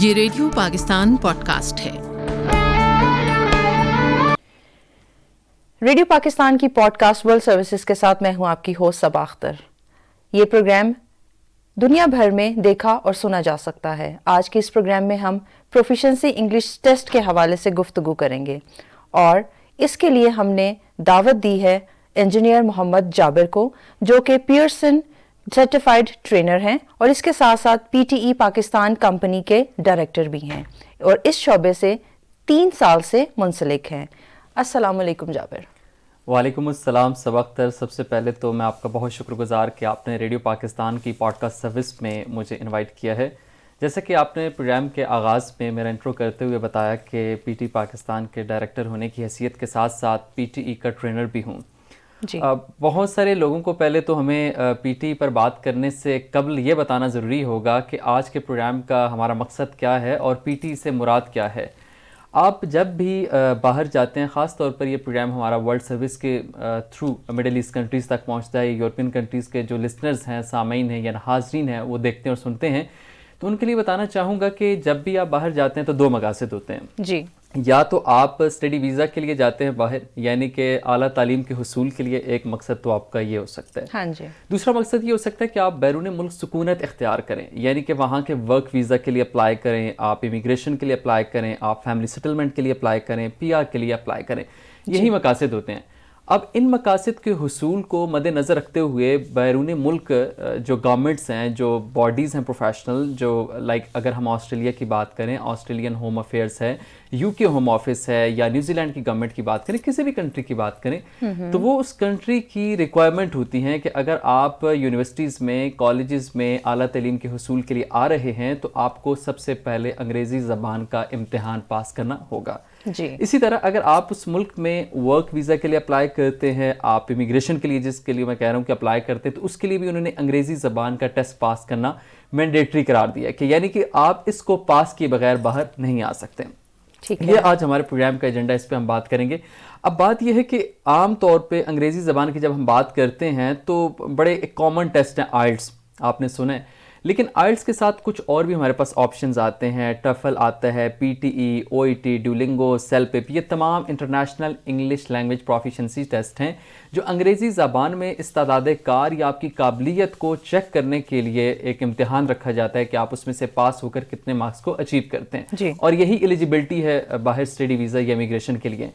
یہ radio Pakistan pod cost ہے۔ Radio Pakistan کی پوڈ کاسٹ ورلڈ سروسز کے ساتھ میں ہوں آپ کی ہوسٹ صبا اختر۔ یہ پروگرام دنیا بھر میں دیکھا اور سنا جا سکتا ہے۔ آج کے اس پروگرام میں ہم پروفیشنسی انگلش ٹیسٹ کے حوالے سے گفتگو کریں گے اور اس کے لیے ہم نے دعوت دی ہے انجینئر محمد جابر کو، جو کہ پیئرسن سرٹیفائیڈ ٹرینر ہیں اور اس کے ساتھ ساتھ P T E Pakistan company کے ڈائریکٹر بھی ہیں اور اس شعبے سے 3 سال سے منسلک ہیں۔ السلام علیکم جابر۔ وعلیکم السلام صبا اختر۔ سب سے پہلے تو میں آپ کا بہت شکر گزار کہ آپ نے ریڈیو پاکستان کی پوڈ کاسٹ سروس میں مجھے انوائٹ کیا ہے۔ جیسا کہ آپ نے پروگرام کے آغاز میں میرا انٹرو کرتے ہوئے بتایا کہ پی ٹی پاکستان کے ڈائریکٹر ہونے کی حیثیت کے ساتھ ساتھ پی ٹی ای کا ٹرینر بھی ہوں۔ جی بہت سارے لوگوں کو پہلے تو ہمیں پی ٹی پر بات کرنے سے قبل یہ بتانا ضروری ہوگا کہ آج کے پروگرام کا ہمارا مقصد کیا ہے اور پی ٹی سے مراد کیا ہے۔ آپ جب بھی باہر جاتے ہیں، خاص طور پر یہ پروگرام ہمارا ورلڈ سروس کے تھرو مڈل ایسٹ کنٹریز تک پہنچتا ہے، یورپین کنٹریز کے جو لسنرز ہیں، سامعین ہیں یا حاضرین ہیں، وہ دیکھتے ہیں اور سنتے ہیں، تو ان کے لیے بتانا چاہوں گا کہ جب بھی آپ باہر جاتے ہیں تو 2 مقاصد ہوتے ہیں۔ جی، یا تو آپ اسٹڈی ویزا کے لیے جاتے ہیں باہر، یعنی کہ اعلیٰ تعلیم کے حصول کے لیے، ایک مقصد تو آپ کا یہ ہو سکتا ہے۔ ہاں جی۔ دوسرا مقصد یہ ہو سکتا ہے کہ آپ بیرون ملک سکونت اختیار کریں، یعنی کہ وہاں کے ورک ویزا کے لیے اپلائی کریں، آپ امیگریشن کے لیے اپلائی کریں، آپ فیملی سیٹلمنٹ کے لیے اپلائی کریں، پی آر کے لیے اپلائی کریں۔ یہی مقاصد ہوتے ہیں۔ اب ان مقاصد کے حصول کو مد نظر رکھتے ہوئے بیرون ملک جو گورنمنٹس ہیں، جو باڈیز ہیں پروفیشنل، جو اگر ہم آسٹریلیا کی بات کریں، آسٹریلین ہوم افیئرس ہے، یو کے ہوم آفس ہے، یا نیوزی لینڈ کی گورنمنٹ کی بات کریں، کسی بھی کنٹری کی بات کریں، تو وہ اس کنٹری کی ریکوائرمنٹ ہوتی ہیں کہ اگر آپ یونیورسٹیز میں، کالجز میں اعلیٰ تعلیم کے حصول کے لیے آ رہے ہیں تو آپ کو سب سے پہلے انگریزی زبان کا امتحان پاس کرنا ہوگا۔ جی، اسی طرح اگر آپ اس ملک میں ورک ویزا کے لیے اپلائی کرتے ہیں، آپ امیگریشن کے لیے جس کے لیے میں کہہ رہا ہوں کہ اپلائی کرتے ہیں، تو اس کے لیے بھی انہوں نے انگریزی زبان کا ٹیسٹ پاس کرنا مینڈیٹری قرار دیا کہ یعنی کہ آپ اس کو پاس کیے بغیر باہر نہیں آ سکتے۔ ٹھیک ہے۔ یہ آج ہمارے پروگرام کا ایجنڈا، اس پہ ہم بات کریں گے۔ اب بات یہ ہے کہ عام طور پہ انگریزی زبان کی جب ہم بات کرتے ہیں تو بڑے ایک کامن ٹیسٹ ہیں آئلٹس، آپ نے سنا ہے، لیکن آئلٹس کے ساتھ کچھ اور بھی ہمارے پاس آپشنز آتے ہیں۔ ٹفل آتا ہے، پی ٹی ای، او ای ٹی، ڈیولنگو، سیلپپ، یہ تمام international English language proficiency test ہیں جو انگریزی زبان میں استعداد کار یا آپ کی قابلیت کو چیک کرنے کے لیے ایک امتحان رکھا جاتا ہے کہ آپ اس میں سے پاس ہو کر کتنے مارکس کو اچیو کرتے ہیں۔ جی، اور یہی ایلیجیبلٹی ہے باہر اسٹڈی ویزا یا امیگریشن کے لیے۔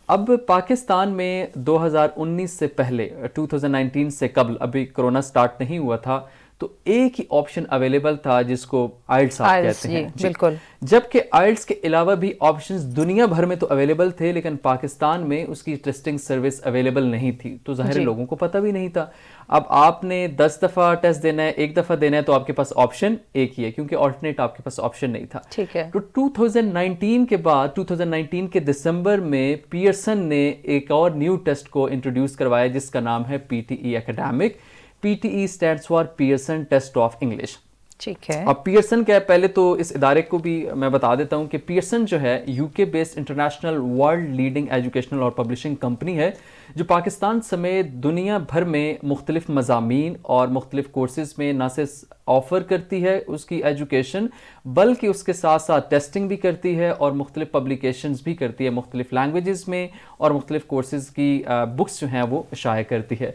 اب پاکستان میں 2019 سے پہلے، 2019 سے قبل، ابھی کرونا سٹارٹ نہیں ہوا تھا، تو ایک ہی آپشن اویلیبل تھا جس کو آئلٹس آپ کہتے ہیں۔ بالکل۔ جبکہ آئلٹس کے علاوہ بھی آپشنز دنیا بھر میں تو اویلیبل تھے، لیکن پاکستان میں اس کی ٹیسٹنگ سروس اویلیبل نہیں تھی، تو ظاہر لوگوں کو پتہ بھی نہیں تھا۔ اب آپ نے 10 دفعہ ٹیسٹ دینا ہے، 1 دفعہ دینا ہے، تو آپ کے پاس آپشن ایک ہی ہے، کیونکہ آلٹرنیٹ آپ کے پاس آپشن نہیں تھا۔ ٹھیک ہے۔ تو 2019 کے بعد، 2019 کے دسمبر میں پیئرسن نے ایک اور نیو ٹیسٹ کو انٹروڈیوس کروایا جس کا نام ہے P T E academic. P T E stands for Pearson test of English. ٹھیک ہے۔ اب پیئرسن کیا ہے، پہلے تو اس ادارے کو بھی میں بتا دیتا ہوں کہ پیئرسن جو ہے یو کے based international world leading educational اور پبلشنگ کمپنی ہے، جو پاکستان سمیت دنیا بھر میں مختلف مضامین اور مختلف کورسز میں نہ صرف آفر کرتی ہے اس کی ایجوکیشن، بلکہ اس کے ساتھ ساتھ ٹیسٹنگ بھی کرتی ہے اور مختلف پبلیکیشنز بھی کرتی ہے مختلف لینگویجز میں، اور مختلف کورسز کی بکس جو ہیں وہ شائع کرتی ہے۔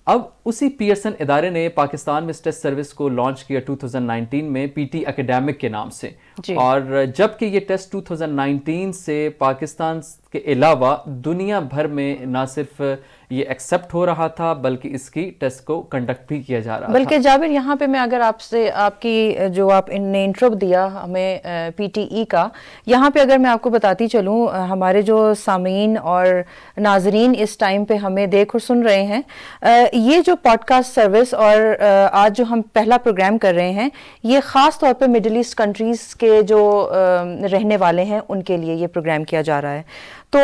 اب اسی پیئرسن ادارے نے پاکستان میں اس ٹیسٹ سروس کو لانچ کیا 2019 میں پی ٹی اکیڈیمک کے نام سے، اور جبکہ یہ ٹیسٹ 2019 سے پاکستان کے علاوہ دنیا بھر میں نہ صرف یہ ایکسیپٹ ہو رہا تھا بلکہ اس کی ٹیسٹ کو کنڈکٹ بھی کیا جا رہا تھا۔ بلکہ جابر، یہاں پہ میں اگر آپ سے، آپ کی جو آپ نے انٹرو دیا ہمیں پی ٹی ای کا، یہاں پہ اگر میں آپ کو بتاتی چلوں، ہمارے جو سامعین اور ناظرین اس ٹائم پہ ہمیں دیکھ اور سن رہے ہیں، یہ جو پوڈ کاسٹ سروس اور آج جو ہم پہلا پروگرام کر رہے ہیں، یہ خاص طور پہ مڈل ایسٹ کنٹریز کے جو رہنے والے ہیں ان کے لیے یہ پروگرام کیا جا رہا ہے۔ تو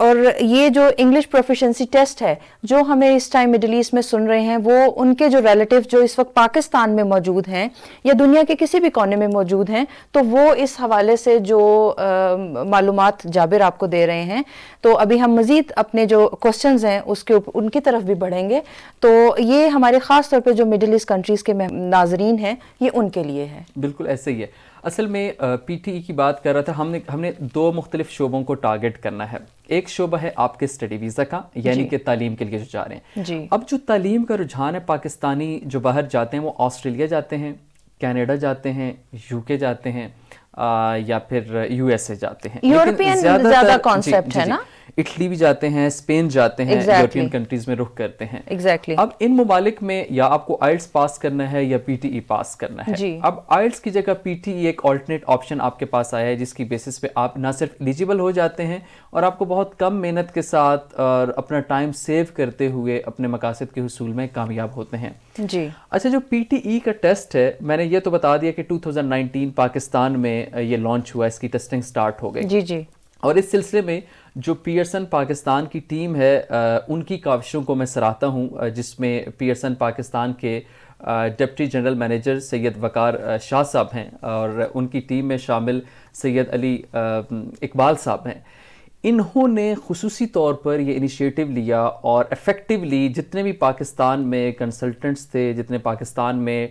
اور یہ جو انگلش پروفیشنسی ٹیسٹ ہے جو ہمیں اس ٹائم مڈل ایسٹ میں سن رہے ہیں، وہ ان کے جو ریلیٹیو جو اس وقت پاکستان میں موجود ہیں یا دنیا کے کسی بھی کونے میں موجود ہیں، تو وہ اس حوالے سے جو معلومات جابر آپ کو دے رہے ہیں، تو ابھی ہم مزید اپنے جو کوسچنز ہیں اس کے ان کی طرف بھی بڑھیں گے۔ تو یہ ہمارے خاص طور پہ جو مڈل ایسٹ کنٹریز کے ناظرین ہیں، یہ ان کے لیے ہے۔ بالکل ایسے ہی ہے۔ اصل میں پی ٹی ای کی بات کر رہا تھا. ہم نے دو مختلف شعبوں کو ٹارگٹ کرنا ہے. ایک شعبہ ہے آپ کے اسٹڈی ویزا کا, یعنی کہ تعلیم کے لیے جو جا رہے ہیں. اب جو تعلیم کا رجحان ہے, پاکستانی جو باہر جاتے ہیں وہ آسٹریلیا جاتے ہیں, کینیڈا جاتے ہیں, یو کے جاتے ہیں, یا پھر یو ایس اے جاتے ہیں. یورپین زیادہ کانسیپٹ ہے نا, اٹلی بھی جاتے ہیں, اسپین جاتے ہیں, یورپین کنٹریز میں رخ کرتے ہیں. اب ان ممالک میں یا آپ کو آئلٹس پاس کرنا ہے یا پی ٹی ای پاس کرنا ہے. اب آئلٹس کی جگہ پی ٹی ای ایک آلٹرنیٹ آپشن آپ کے پاس آیا ہے, جس کی بیسس پہ آپ نہ صرف ایلیجیبل ہو جاتے ہیں اور آپ کو بہت کم محنت کے ساتھ اور اپنا ٹائم سیو کرتے ہوئے اپنے مقاصد کے حصول میں کامیاب ہوتے ہیں. اچھا, جو پی ٹی ای کا ٹیسٹ ہے, میں نے یہ تو بتا دیا کہ 2019 پاکستان میں یہ لانچ ہوا, اس کی ٹیسٹنگ سٹارٹ ہو گئی. اور اس سلسلے میں جو پیئرسن پاکستان کی ٹیم ہے, ان کی کاوشوں کو میں سراہتا ہوں, جس میں پیئرسن پاکستان کے ڈپٹی جنرل مینیجر سید وقار شاہ صاحب ہیں اور ان کی ٹیم میں شامل سید علی اقبال صاحب ہیں. انہوں نے خصوصی طور پر یہ انیشیٹو لیا اور ایفیکٹولی جتنے بھی پاکستان میں کنسلٹنٹس تھے, جتنے پاکستان میں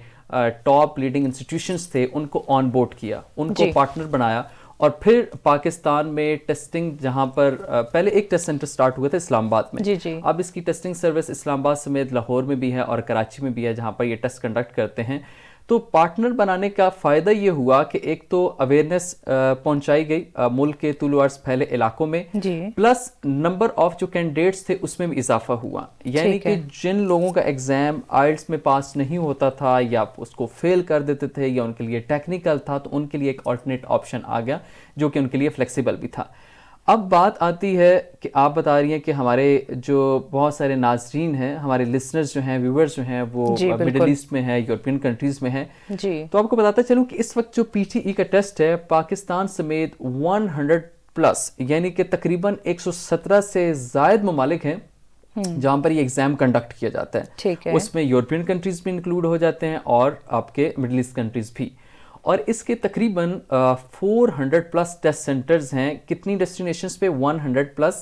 ٹاپ لیڈنگ انسٹیٹیوشنز تھے, ان کو آن بورڈ کیا, ان کو پارٹنر بنایا. اور پھر پاکستان میں ٹیسٹنگ, جہاں پر پہلے ایک ٹیسٹ سینٹر سٹارٹ ہوا تھا اسلام آباد میں, اب اس کی ٹیسٹنگ سروس اسلام آباد سمیت لاہور میں بھی ہے اور کراچی میں بھی ہے, جہاں پر یہ ٹیسٹ کنڈکٹ کرتے ہیں. تو پارٹنر بنانے کا فائدہ یہ ہوا کہ ایک تو اویئرنیس پہنچائی گئی ملک کے طول و عرض پھیلے علاقوں میں, پلس نمبر آف جو کینڈیڈیٹس تھے اس میں بھی اضافہ ہوا. یعنی کہ جن لوگوں کا ایگزام آئلٹس میں پاس نہیں ہوتا تھا یا اس کو فیل کر دیتے تھے یا ان کے لیے ٹیکنیکل تھا, تو ان کے لیے ایک آلٹرنیٹ آپشن آ گیا جو کہ ان کے لیے فلیکسیبل بھی تھا. اب بات آتی ہے کہ آپ بتا رہی ہیں کہ ہمارے جو بہت سارے ناظرین ہیں, ہمارے لسنرز جو ہیں, ویورز جو ہیں, وہ مڈل ایسٹ میں ہیں, یورپین کنٹریز میں ہیں. تو آپ کو بتاتا چلوں کہ اس وقت جو پی ٹی ای کا ٹیسٹ ہے, پاکستان سمیت 100+ یعنی کہ تقریباً 117 سے زائد ممالک ہیں جہاں پر یہ ایگزام کنڈکٹ کیا جاتا ہے. اس میں یورپین کنٹریز بھی انکلوڈ ہو جاتے ہیں اور آپ کے مڈل ایسٹ کنٹریز بھی. اور اس کے تقریباً 400+ ٹیسٹ سینٹرز ہیں. کتنی ڈیسٹینیشنز پہ؟ 100+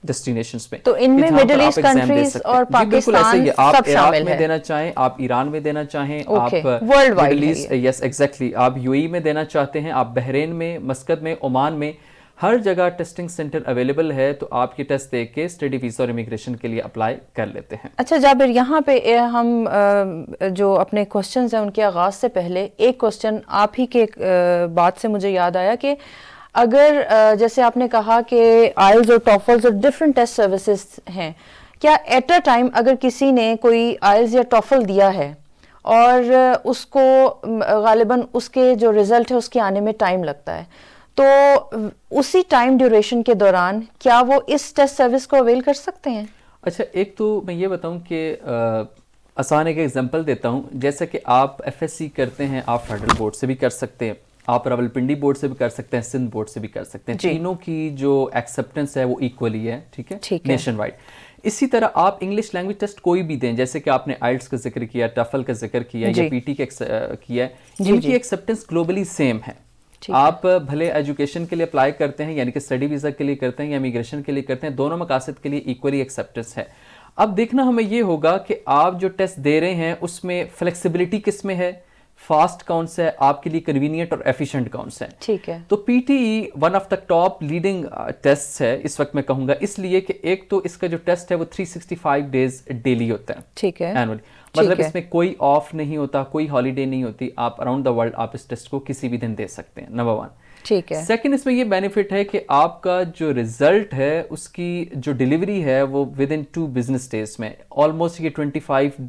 ڈیسٹینیشنز پہ. تو ان میں مڈل ایسٹ کنٹریز اور پاکستان سب شامل ہے. آپ دینا چاہیں, آپ ایران میں دینا چاہیں, آپ مڈل ایسٹ, یس ایگزیکٹلی, آپ یو ای میں دینا چاہتے ہیں, آپ بحرین میں, مسقط میں, عمان میں, ہر جگہ ٹیسٹنگ سینٹر اویلیبل ہے. تو آپ یہ ٹیسٹ دے کے اسٹڈی ویزا اور امیگریشن کے لیے اپلائی کر لیتے ہیں. اچھا جابر, یہاں پہ ہم جو اپنے کوسچنز ہیں ان کے آغاز سے پہلے ایک کوسچن آپ ہی کے بات سے مجھے یاد آیا کہ اگر جیسے آپ نے کہا کہ آئلز اور ٹافلز اور ڈفرینٹ ٹیسٹ سروسز ہیں, کیا ایٹ اے ٹائم اگر کسی نے کوئی آئلز یا ٹافل دیا ہے اور اس کو غالباً اس کے جو رزلٹ ہے اس کے آنے میں ٹائم لگتا ہے, تو اسی ٹائم ڈیوریشن کے دوران کیا وہ اس ٹیسٹ سروس کو اویل کر سکتے ہیں؟ اچھا, ایک تو میں یہ بتاؤں کہ آسان ایک ایگزامپل دیتا ہوں. جیسا کہ آپ ایف ایس سی کرتے ہیں, آپ فیڈرل بورڈ سے بھی کر سکتے ہیں, آپ راولپنڈی بورڈ سے بھی کر سکتے ہیں, سندھ بورڈ سے بھی کر سکتے ہیں. تینوں کی جو ایکسیپٹنس ہے وہ ایکولی ہے, ٹھیک ہے, نیشن وائڈ. اسی طرح آپ انگلش لینگویج ٹیسٹ کوئی بھی دیں, جیسے کہ آپ نے آئلٹس کا ذکر کیا, ٹفل کا ذکر کیا یا پی ٹی کیا ہے, ان کی ایکسیپٹنس گلوبلی سیم ہے. آپ بھلے ایجوکیشن کے لیے اپلائی کرتے ہیں, یعنی کہ اسٹڈی ویزا کے لیے کرتے ہیں یا امیگریشن کے لیے کرتے ہیں, دونوں مقاصد کے لیے ایکولی ایکسیپٹنس ہے. اب دیکھنا ہمیں یہ ہوگا کہ آپ جو ٹیسٹ دے رہے ہیں اس میں فلیکسیبلٹی کس میں ہے, فاسٹ کون سا ہے, آپ کے لیے کنوینئنٹ اور ایفیشینٹ کون سا ہے. ٹھیک ہے. تو P T E one of the top leading test ہے اس وقت, میں کہوں گا, اس لیے کہ ایک تو اس کا جو ٹیسٹ ہے وہ 365 ڈیز ڈیلی ہوتا ہے. ٹھیک ہے. اینولی, مطلب اس میں کوئی آف نہیں ہوتا, کوئی ہالیڈے نہیں ہوتی. آپ اراؤنڈ دا ورلڈ آپ اس ٹیسٹ کو کسی بھی دن دے سکتے ہیں, نمبر 1. ٹھیک ہے. سیکنڈ, اس میں یہ بینیفٹ ہے کہ آپ کا جو رزلٹ ہے اس کی جو ڈیلیوری ہے وہ ود ان 2 بزنس ڈیز میں آلموسٹ یہ 25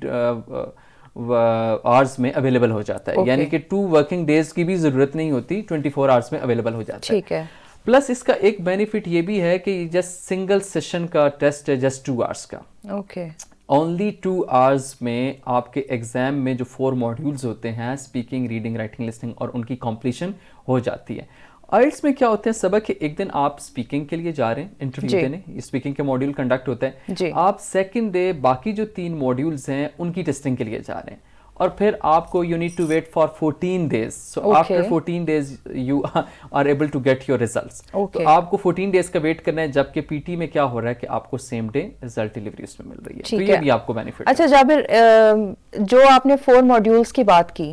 آورز میں اویلیبل ہو جاتا ہے. یعنی کہ 2 ورکنگ ڈیز کی بھی ضرورت نہیں ہوتی, 24 آورز میں اویلیبل ہو جاتا ہے. ٹھیک ہے. پلس اس کا ایک بینیفٹ یہ بھی ہے کہ جسٹ سنگل سیشن کا ٹیسٹ ہے, جسٹ 2 آورز کا. اوکے. اونلی 2 آورز میں آپ کے ایگزام میں جو 4 ماڈیولز ہوتے ہیں, اسپیکنگ, ریڈنگ, رائٹنگ, لسننگ, اور ان کی کمپلیشن ہو جاتی ہے. آئلٹس میں کیا ہوتے ہیں سبق کہ ایک دن آپ اسپیکنگ کے لیے جا رہے ہیں, انٹرویو دینے, اسپیکنگ کے ماڈیول کنڈکٹ ہوتا ہے. آپ سیکنڈ ڈے باقی جو 3 ماڈیولز ہیں ان کی ٹیسٹنگ کے لیے جا رہے ہیں, اور پھر آپ کو you need to wait for 14 days. So after 14 days you are able to get your results. تو آپ کو 14 days کا ویٹ کرنا ہے, جبکہ پی ٹی میں کیا ہو رہا ہے کہ آپ کو سیم ڈے ریزلٹ ڈیلیوری اس میں مل رہی ہے. تو یہ بھی آپ کو بینیفٹ. اچھا جابر, جو آپ نے 4 ماڈیولز کی بات کی,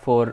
4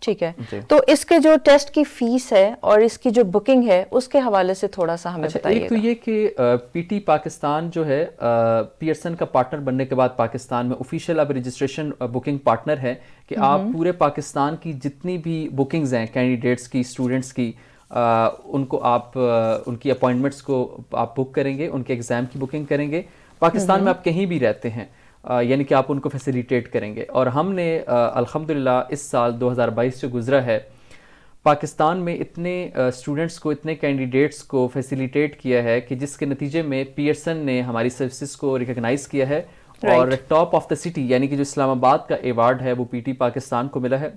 ٹھیک ہے. تو اس کے جو ٹیسٹ کی فیس ہے اور اس کی جو بکنگ ہے اس کے حوالے سے تھوڑا سا ہمیں بتائیے. ایک تو یہ کہ پی ٹی پاکستان جو ہے پیئرسن کا پارٹنر بننے کے بعد پاکستان میں آفیشیل اب رجسٹریشن بکنگ پارٹنر ہے کہ آپ پورے پاکستان کی جتنی بھی بکنگز ہیں کینڈیڈیٹس کی، اسٹوڈنٹس کی، ان کو آپ ان کی اپوائنٹمنٹس کو آپ بک کریں گے، ان کے ایگزام کی بکنگ کریں گے. پاکستان میں آپ کہیں بھی رہتے ہیں یعنی کہ آپ ان کو فیسیلیٹیٹ کریں گے. اور ہم نے الحمدللہ اس سال 2022 جو گزرا ہے پاکستان میں اتنے اسٹوڈنٹس کو، اتنے کینڈیڈیٹس کو فیسیلیٹیٹ کیا ہے کہ جس کے نتیجے میں پیئرسن نے ہماری سروسز کو ریکگنائز کیا ہے. اور ٹاپ آف دا سٹی یعنی کہ جو اسلام آباد کا ایوارڈ ہے وہ پی ٹی پاکستان کو ملا ہے.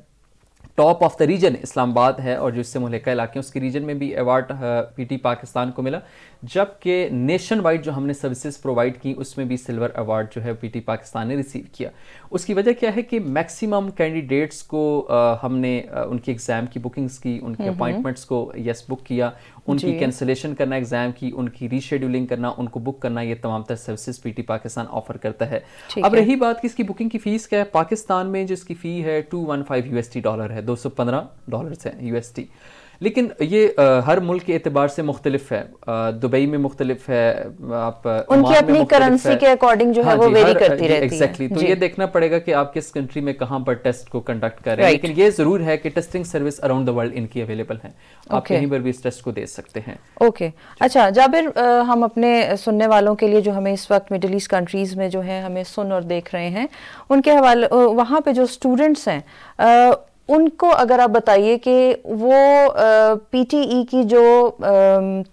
ٹاپ آف دا ریجن اسلام آباد ہے اور جو اس سے ملحقہ علاقے ہیں اس کی ریجن میں بھی ایوارڈ پی ٹی پاکستان کو ملا. جبکہ نیشن وائڈ جو ہم نے سروسز پرووائڈ کی اس میں بھی سلور ایوارڈ جو ہے پی ٹی پاکستان نے ریسیو کیا. اس کی وجہ کیا ہے کہ میکسیمم کینڈیڈیٹس کو ہم نے ان کی ایگزام کی بکنگز کی، ان کی اپوائنٹمنٹس کو بک کیا، ان کی کینسلیشن کرنا ایگزام کی، ان کی ری شیڈولنگ کرنا، ان کو بک کرنا، یہ تمام تر services P T Pakistan offer کرتا ہے. اب رہی بات کہ اس کی بکنگ کی فیس کیا ہے، پاکستان میں جو اس کی فی ہے $215 ہے، $215 ہے USD. لیکن یہ ہر ملک کے اعتبار سے مختلف ہے. دبئی میں مختلف ہے، آپ ان کی اپنی کرنسی کے اکارڈنگ جو ہے وہ ویری کرتی رہتی ہے. ایگزیکٹلی. تو یہ دیکھنا پڑے گا کہ آپ کس کنٹری میں کہاں پر ٹیسٹ کو کنڈکٹ کر رہے ہیں. لیکن یہ ضرور ہے کہ testing service around the world in کی اویلیبل ہیں، آپ کہیں پر بھی اس ٹیسٹ کو دے سکتے ہیں. اوکے. اچھا جابر، ہم اپنے سننے والوں کے لیے جو ہمیں اس وقت مڈل ایسٹ کنٹریز میں جو ہیں ہمیں سن اور دیکھ رہے ہیں، ان کے حوالے وہاں پہ جو اسٹوڈنٹس ہیں ان کو اگر آپ بتائیے کہ وہ پی ٹی ای کی جو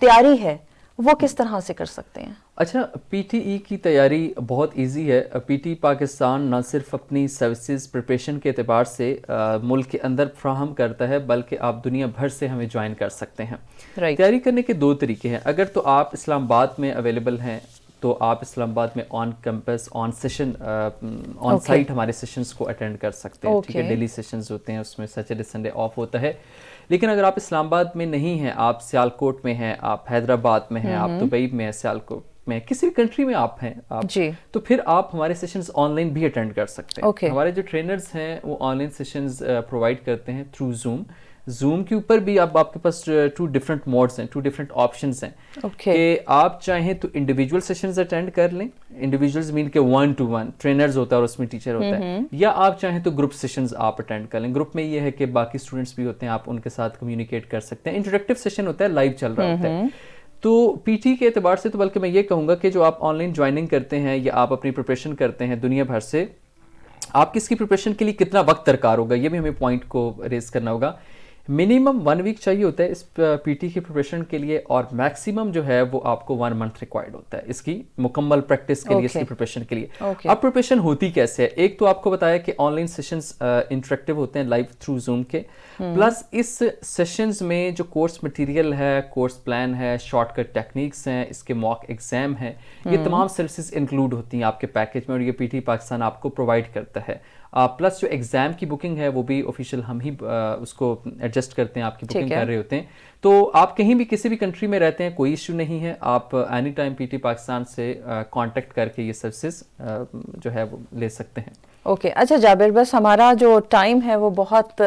تیاری ہے وہ کس طرح سے کر سکتے ہیں؟ اچھا، پی ٹی ای کی تیاری بہت ایزی ہے. پی ٹی پاکستان نہ صرف اپنی سروسز پریپریشن کے اعتبار سے ملک کے اندر فراہم کرتا ہے بلکہ آپ دنیا بھر سے ہمیں جوائن کر سکتے ہیں. تیاری کرنے کے 2 طریقے ہیں. اگر تو آپ اسلام آباد میں اویلیبل ہیں تو آپ اسلام آباد میں on campus, on session, on site ہمارے سیشنز کو اٹینڈ کر سکتے ہیں. ٹھیک ہے، ڈیلی سیشنز ہوتے ہیں، اس میں سیٹرڈے سنڈے آف ہوتا ہے. لیکن اگر آپ اسلام آباد میں نہیں ہیں، آپ سیالکوٹ میں ہیں، آپ حیدرآباد میں ہیں، آپ دبئی میں ہیں، سیالکوٹ میں، کسی بھی کنٹری میں آپ ہیں تو پھر آپ ہمارے سیشنز آن لائن بھی اٹینڈ کر سکتے ہیں. ہمارے جو ٹرینرز ہیں وہ آن لائن سیشنز پرووائڈ کرتے ہیں تھرو زوم کے اوپر بھی. اب آپ کے پاس 2 ڈفرنٹ موڈز ہیں، 2 ڈفرنٹ آپشنز ہیں کہ آپ چاہیں تو انڈیویجول سیشنز اٹینڈ کر لیں. انڈیویجولز مین کہ 1 to 1 ٹرینرز ہوتا ہے اور اس میں ٹیچر ہوتا ہے، یا آپ چاہیں تو گروپ سیشنز آپ اٹینڈ کر لیں. گروپ میں یہ ہے کہ باقی اسٹوڈنٹس بھی ہوتے ہیں، آپ ان کے ساتھ کمیونیکیٹ کر سکتے ہیں. انٹریکٹیو سیشن ہوتا ہے، لائیو چل رہا ہوتا ہے. تو پی ٹی کے اعتبار سے تو بلکہ میں یہ کہوں گا کہ جو آپ آن لائن جوائننگ کرتے ہیں یا آپ اپنی پریپریشن کرتے ہیں دنیا بھر سے، آپ کس کی پریپریشن کے لیے کتنا وقت درکار ہوگا یہ بھی ہمیں پوائنٹ کو ریز کرنا ہوگا. منیمم 1 ویک چاہیے ہوتا ہے اس پی ٹی کی پریپریشن کے لیے، اور میکسیمم جو ہے وہ آپ کو 1 منتھ ریکوائرڈ ہوتا ہے اس کی مکمل پریکٹس کے لیے، اس کی پریپریشن کے لیے. اب پریپریشن ہوتی کیسے ہے؟ ایک تو آپ کو بتایا کہ آن لائن سیشنز انٹریکٹیو ہوتے ہیں لائیو تھرو زوم کے، پلس اس سیشنز میں جو کورس مٹیریل ہے، کورس پلان ہے، شارٹ کٹ ٹیکنیکس ہیں، اس کے موک ایگزام ہیں، یہ تمام سروسز انکلوڈ ہوتی ہیں آپ کے پیکیج میں، اور یہ پی ٹی پاکستان آپ کو پرووائڈ کرتا ہے. پلس جو ایگزام کی بکنگ ہے وہ بھی آفیشیل ہم ہی اس کو ایڈجسٹ کرتے ہیں، آپ کی بکنگ کر رہے ہوتے ہیں. تو آپ کہیں بھی کسی بھی کنٹری میں رہتے ہیں، کوئی ایشو نہیں ہے، آپ any time P T Pakistan سے کانٹیکٹ کر کے یہ سروسز جو ہے وہ لے سکتے ہیں. اوکے. اچھا جابر، بس ہمارا جو ٹائم ہے وہ بہت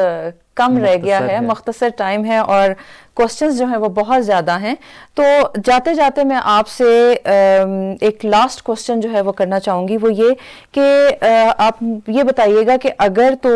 کم رہ گیا ہے، مختصر ٹائم ہے اور کوسچنز جو ہیں وہ بہت زیادہ ہیں. تو جاتے جاتے میں آپ سے ایک لاسٹ کوسچن جو ہے وہ کرنا چاہوں گی، وہ یہ کہ آپ یہ بتائیے گا کہ اگر تو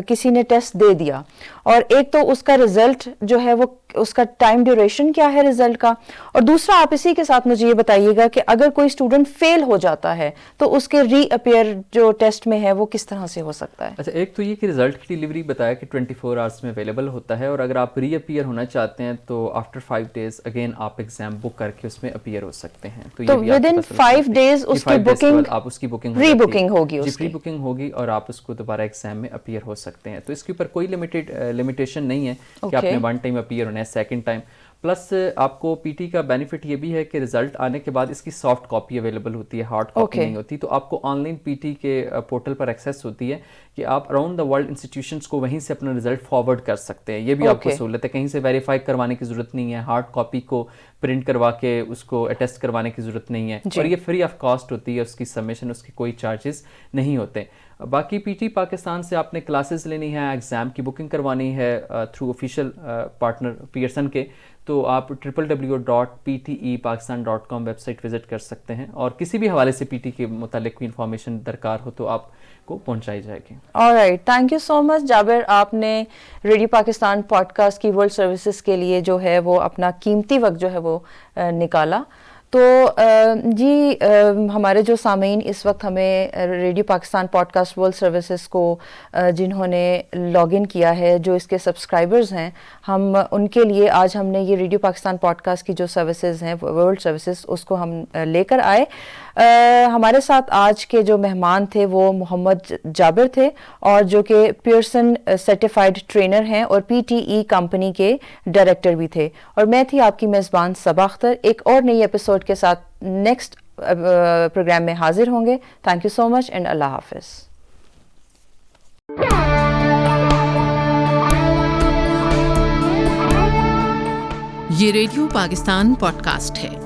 کسی نے ٹیسٹ دے دیا اور ایک تو اس کا رزلٹ جو ہے وہ اس کا ٹائم ڈیوریشن کیا ہے رزلٹ کا، اور دوسرا آپ اسی کے ساتھ مجھے یہ بتائیے گا کہ اگر کوئی اسٹوڈنٹ فیل ہو جاتا ہے تو اس کے ری اپیئر جو ٹیسٹ میں ہے وہ کس طرح سے ہو سکتا ہے؟ اچھا، ایک تو یہ کہ رزلٹ کی ڈلیوری بتایا کہ 24 آورس میں اویلیبل ہوتا ہے، اور اگر آپ ری اپیئر ہونا چاہتے ہیں تو آفٹر 5 days اگین آپ ایگزام بک کر کے اس میں اپیئر ہو سکتے ہیں. تو ود ان 5 days اس کی بکنگ، آپ اس کی بکنگ ری بکنگ ہوگی، اس کی بکنگ ہوگی اور آپ اس کو دوبارہ ایگزام میں اپیئر ہو سکتے ہیں. تو اس کے اوپر کوئی لمیٹیشن نہیں ہے کہ آپ نے 1 ٹائم اپیئر ہونا ہے، 2nd ٹائم. پلس آپ کو پی ٹی کا بینیفٹ یہ بھی ہے کہ رزلٹ آنے کے بعد اس کی سافٹ کاپی اویلیبل ہوتی ہے, ہارڈ کاپی نہیں ہوتی, تو آپ کو آن لائن پی ٹی کے پورٹل پر ایکسیس ہوتی ہے کہ آپ اراؤنڈ دا ورلڈ انسٹیٹیوشنس کو وہیں سے اپنا رزلٹ فارورڈ کر سکتے ہیں. یہ بھی آپ کو سہولت ہے, کہیں سے ویریفائی کروانے کی ضرورت نہیں ہے, ہارڈ کاپی کو پرنٹ کروا کے اس کو اٹیسٹ کروانے کی ضرورت نہیں ہے, اور یہ فری آف کاسٹ ہوتی ہے, اس کی سبمیشن, اس کے کوئی چارجز نہیں ہوتے. باقی پی ٹی پاکستان سے آپ نے کلاسز لینی ہے, ایگزام کی بکنگ کروانی ہے تھرو آفیشیل پارٹنر پیئرسن کے, تو آپ www.ptepakistan.com ویب سائٹ وزٹ کر سکتے ہیں, اور کسی بھی حوالے سے پی ٹی کے متعلق کوئی انفارمیشن درکار ہو تو آپ کو پہنچائی جائے گی. آلرائٹ, تھینک یو سو مچ جابر, آپ نے ریڈیو پاکستان پوڈ کاسٹ کی ورلڈ سروسز کے لیے جو ہے وہ اپنا قیمتی وقت جو ہے وہ نکالا. تو جی ہمارے جو سامعین اس وقت ہمیں radio Pakistan podcast world services کو جنہوں نے لاگ ان کیا ہے, جو اس کے سبسکرائبرز ہیں, ہم ان کے لیے آج ہم نے یہ ریڈیو پاکستان پوڈ کاسٹ کی جو سروسز ہیں ورلڈ سروسز اس کو ہم لے کر آئے. ہمارے ساتھ آج کے جو مہمان تھے وہ محمد جابر تھے, اور جو کہ پیئرسن سرٹیفائیڈ ٹرینر ہیں اور پی ٹی ای کمپنی کے ڈائریکٹر بھی تھے, اور میں تھی آپ کی میزبان صبا اختر. ایک اور نئی ایپیسوڈ کے ساتھ نیکسٹ پروگرام میں حاضر ہوں گے. Thank you so much and اللہ حافظ. یہ ریڈیو پاکستان پوڈ کاسٹ ہے.